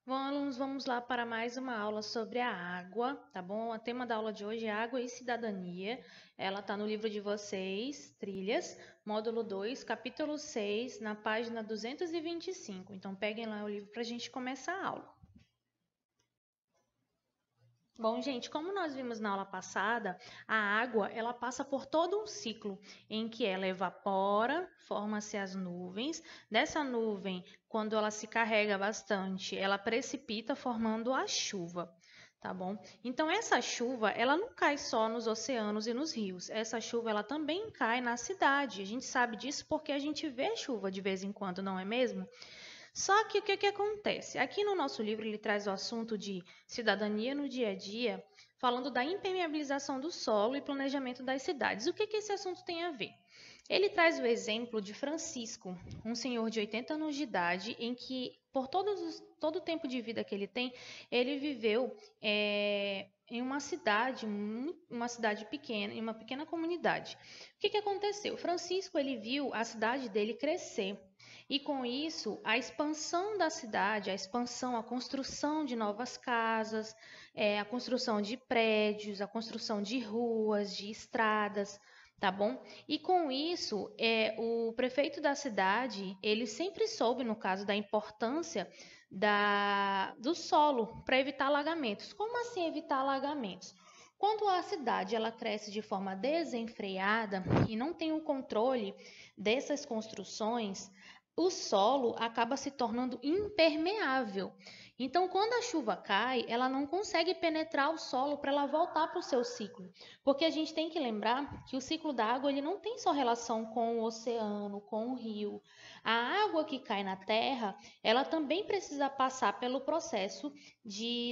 Bom, alunos, vamos lá para mais uma aula sobre a água, tá bom? O tema da aula de hoje é Água e Cidadania. Ela está no livro de vocês, Trilhas, módulo 2, capítulo 6, na página 225. Então, peguem lá o livro para a gente começar a aula. Bom, gente, como nós vimos na aula passada, a água ela passa por todo um ciclo em que ela evapora, forma-se as nuvens. Dessa nuvem, quando ela se carrega bastante, ela precipita, formando a chuva, tá bom? Então essa chuva, ela não cai só nos oceanos e nos rios. Essa chuva ela também cai na cidade. A gente sabe disso porque a gente vê chuva de vez em quando, não é mesmo? Só que o que acontece? Aqui no nosso livro ele traz o assunto de cidadania no dia a dia, falando da impermeabilização do solo e planejamento das cidades. O que esse assunto tem a ver? Ele traz o exemplo de Francisco, um senhor de 80 anos de idade, em que, por todo o tempo de vida que ele tem, ele viveu em uma cidade pequena, em uma pequena comunidade. O que aconteceu? Francisco ele viu a cidade dele crescer. E com isso, a expansão da cidade, a expansão, a construção de novas casas, a construção de prédios, a construção de ruas, de estradas, tá bom? E com isso, o prefeito da cidade, ele sempre soube, no caso, da importância do solo para evitar alagamentos. Como assim evitar alagamentos? Quando a cidade ela cresce de forma desenfreada e não tem o controle dessas construções, o solo acaba se tornando impermeável. Então, quando a chuva cai, ela não consegue penetrar o solo para ela voltar para o seu ciclo. Porque a gente tem que lembrar que o ciclo da água ele não tem só relação com o oceano, com o rio. A água que cai na terra, ela também precisa passar pelo processo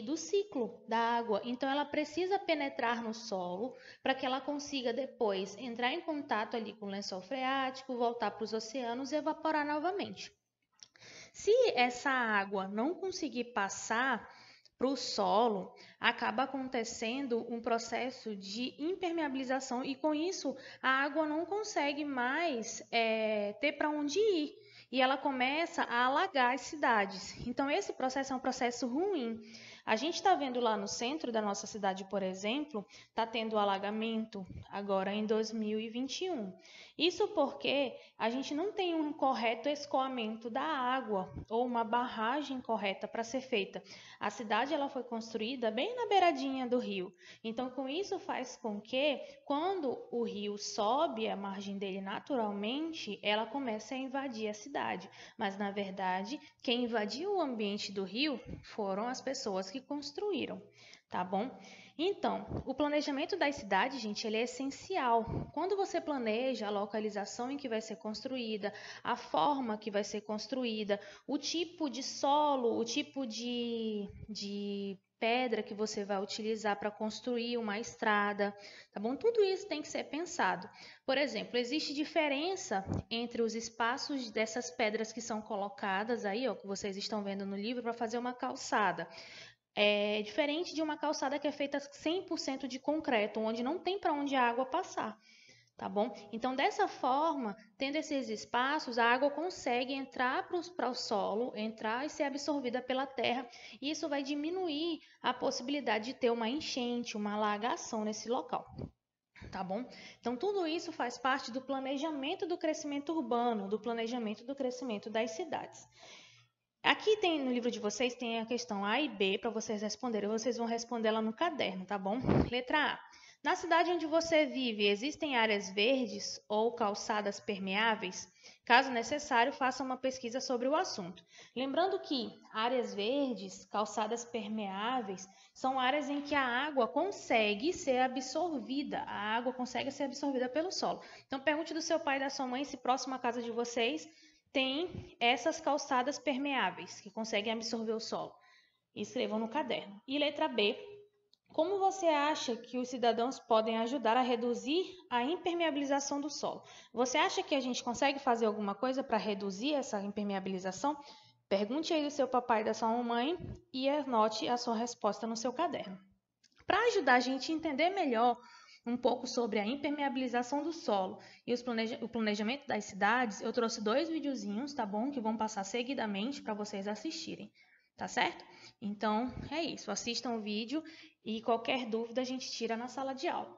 do ciclo da água. Então, ela precisa penetrar no solo para que ela consiga depois entrar em contato ali com o lençol freático, voltar para os oceanos e evaporar novamente. Se essa água não conseguir passar para o solo, acaba acontecendo um processo de impermeabilização e com isso a água não consegue mais ter para onde ir e ela começa a alagar as cidades. Então esse processo é um processo ruim. A gente está vendo lá no centro da nossa cidade, por exemplo, está tendo alagamento agora em 2021. Isso porque a gente não tem um correto escoamento da água ou uma barragem correta para ser feita. A cidade ela foi construída bem na beiradinha do rio. Então, com isso faz com que, quando o rio sobe a margem dele naturalmente, ela comece a invadir a cidade. Mas, na verdade, quem invadiu o ambiente do rio foram as pessoas que construíram, tá bom? Então, o planejamento das cidades, gente, ele é essencial. Quando você planeja a localização em que vai ser construída, a forma que vai ser construída, o tipo de solo, o tipo de pedra que você vai utilizar para construir uma estrada, tá bom? Tudo isso tem que ser pensado. Por exemplo, existe diferença entre os espaços dessas pedras que são colocadas aí, ó, que vocês estão vendo no livro, para fazer uma calçada. É diferente de uma calçada que é feita 100% de concreto, onde não tem para onde a água passar, tá bom? Então, dessa forma, tendo esses espaços, a água consegue entrar para o solo, entrar e ser absorvida pela terra, e isso vai diminuir a possibilidade de ter uma enchente, uma alagação nesse local. Tá bom? Então, tudo isso faz parte do planejamento do crescimento urbano, do planejamento do crescimento das cidades. Aqui tem no livro de vocês tem a questão A e B para vocês responderem. Vocês vão responder ela no caderno, tá bom? Letra A. Na cidade onde você vive, existem áreas verdes ou calçadas permeáveis? Caso necessário, faça uma pesquisa sobre o assunto. Lembrando que áreas verdes, calçadas permeáveis, são áreas em que a água consegue ser absorvida. A água consegue ser absorvida pelo solo. Então, pergunte do seu pai e da sua mãe se próximo à casa de vocês tem essas calçadas permeáveis que conseguem absorver o solo. Escrevam no caderno. E letra B. Como você acha que os cidadãos podem ajudar a reduzir a impermeabilização do solo? Você acha que a gente consegue fazer alguma coisa para reduzir essa impermeabilização? Pergunte aí do seu papai e da sua mamãe e anote a sua resposta no seu caderno. Para ajudar a gente a entender melhor um pouco sobre a impermeabilização do solo e o planejamento das cidades, eu trouxe dois videozinhos, tá bom? Que vão passar seguidamente para vocês assistirem. tá certo? Então, é isso. Assistam o vídeo e qualquer dúvida a gente tira na sala de aula.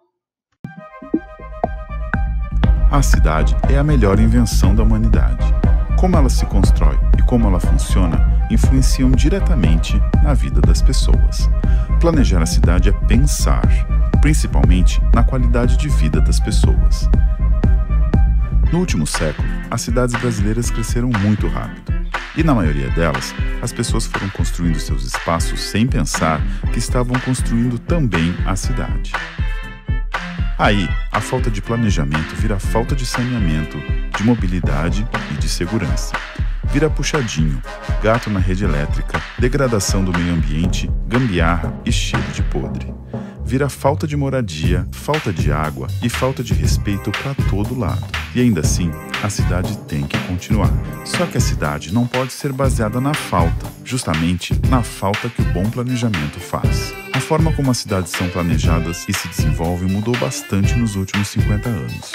A cidade é a melhor invenção da humanidade. Como ela se constrói e como ela funciona influenciam diretamente na vida das pessoas. Planejar a cidade é pensar, principalmente na qualidade de vida das pessoas. No último século, as cidades brasileiras cresceram muito rápido. E na maioria delas, as pessoas foram construindo seus espaços sem pensar que estavam construindo também a cidade. Aí, a falta de planejamento vira falta de saneamento, de mobilidade e de segurança. Vira puxadinho, gato na rede elétrica, degradação do meio ambiente, gambiarra e cheiro de podre. Vira falta de moradia, falta de água e falta de respeito para todo lado. E ainda assim, a cidade tem que continuar. Só que a cidade não pode ser baseada na falta, justamente na falta que o bom planejamento faz. A forma como as cidades são planejadas e se desenvolvem mudou bastante nos últimos 50 anos.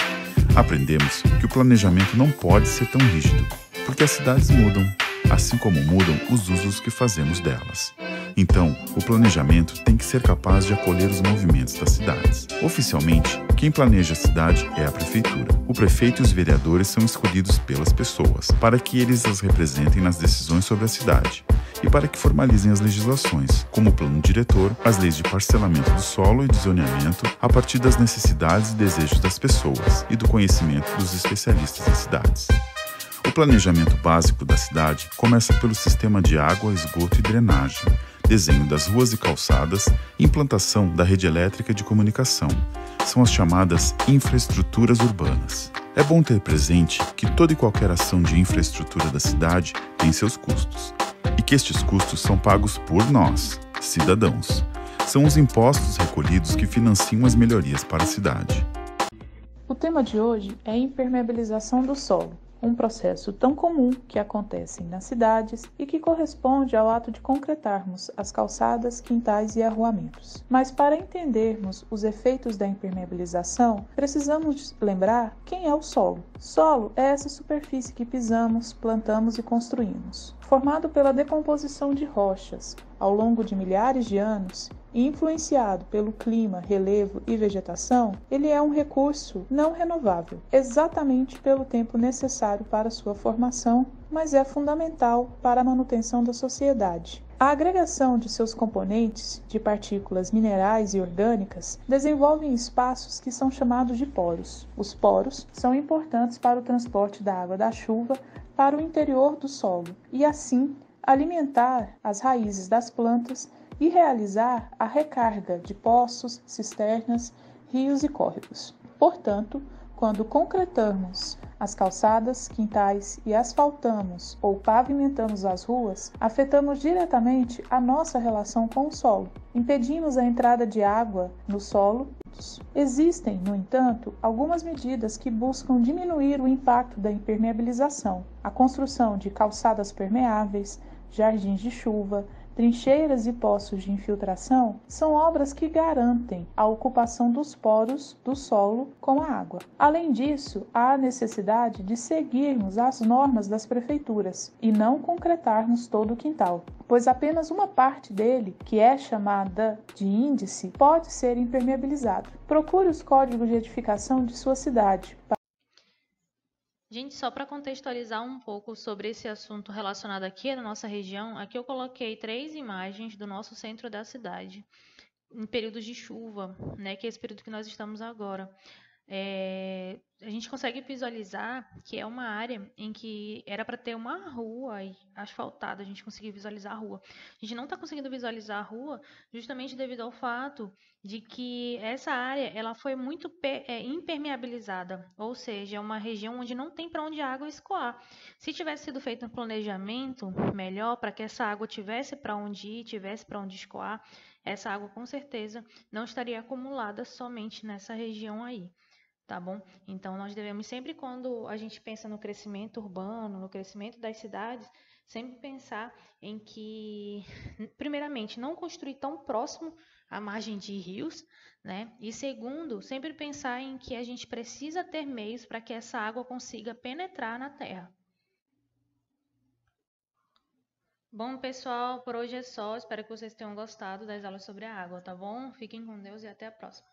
Aprendemos que o planejamento não pode ser tão rígido, porque as cidades mudam, assim como mudam os usos que fazemos delas. Então, o planejamento tem que ser capaz de acolher os movimentos das cidades. Oficialmente, quem planeja a cidade é a prefeitura. O prefeito e os vereadores são escolhidos pelas pessoas, para que eles as representem nas decisões sobre a cidade e para que formalizem as legislações, como o plano diretor, as leis de parcelamento do solo e de zoneamento, a partir das necessidades e desejos das pessoas e do conhecimento dos especialistas em cidades. O planejamento básico da cidade começa pelo sistema de água, esgoto e drenagem, desenho das ruas e calçadas, implantação da rede elétrica de comunicação. São as chamadas infraestruturas urbanas. É bom ter presente que toda e qualquer ação de infraestrutura da cidade tem seus custos, e que estes custos são pagos por nós, cidadãos. São os impostos recolhidos que financiam as melhorias para a cidade. O tema de hoje é a impermeabilização do solo, um processo tão comum que acontece nas cidades e que corresponde ao ato de concretarmos as calçadas, quintais e arruamentos. Mas para entendermos os efeitos da impermeabilização, precisamos lembrar quem é o solo. Solo é essa superfície que pisamos, plantamos e construímos. Formado pela decomposição de rochas ao longo de milhares de anos e influenciado pelo clima, relevo e vegetação, ele é um recurso não renovável, exatamente pelo tempo necessário para sua formação, mas é fundamental para a manutenção da sociedade. A agregação de seus componentes, de partículas minerais e orgânicas, desenvolvem espaços que são chamados de poros. Os poros são importantes para o transporte da água da chuva para o interior do solo e, assim, alimentar as raízes das plantas e realizar a recarga de poços, cisternas, rios e córregos. Portanto, quando concretamos as calçadas, quintais e asfaltamos ou pavimentamos as ruas, afetamos diretamente a nossa relação com o solo. Impedimos a entrada de água no solo. Existem, no entanto, algumas medidas que buscam diminuir o impacto da impermeabilização. A construção de calçadas permeáveis, jardins de chuva, trincheiras e poços de infiltração são obras que garantem a ocupação dos poros do solo com a água. Além disso, há a necessidade de seguirmos as normas das prefeituras e não concretarmos todo o quintal, pois apenas uma parte dele, que é chamada de índice, pode ser impermeabilizado. Procure os códigos de edificação de sua cidade. Gente, só para contextualizar um pouco sobre esse assunto relacionado aqui na nossa região, aqui eu coloquei 3 imagens do nosso centro da cidade, em períodos de chuva, né, que é esse período que nós estamos agora. A gente consegue visualizar que é uma área em que era para ter uma rua asfaltada, a gente conseguiu visualizar a rua. A gente não está conseguindo visualizar a rua justamente devido ao fato de que essa área ela foi muito impermeabilizada, ou seja, é uma região onde não tem para onde a água escoar. Se tivesse sido feito um planejamento melhor para que essa água tivesse para onde ir, tivesse para onde escoar, essa água com certeza não estaria acumulada somente nessa região aí. Tá bom? Então, nós devemos sempre, quando a gente pensa no crescimento urbano, no crescimento das cidades, sempre pensar em que, primeiramente, não construir tão próximo à margem de rios, né? E segundo, sempre pensar em que a gente precisa ter meios para que essa água consiga penetrar na terra. Bom, pessoal, por hoje é só. Espero que vocês tenham gostado das aulas sobre a água, tá bom? Fiquem com Deus e até a próxima.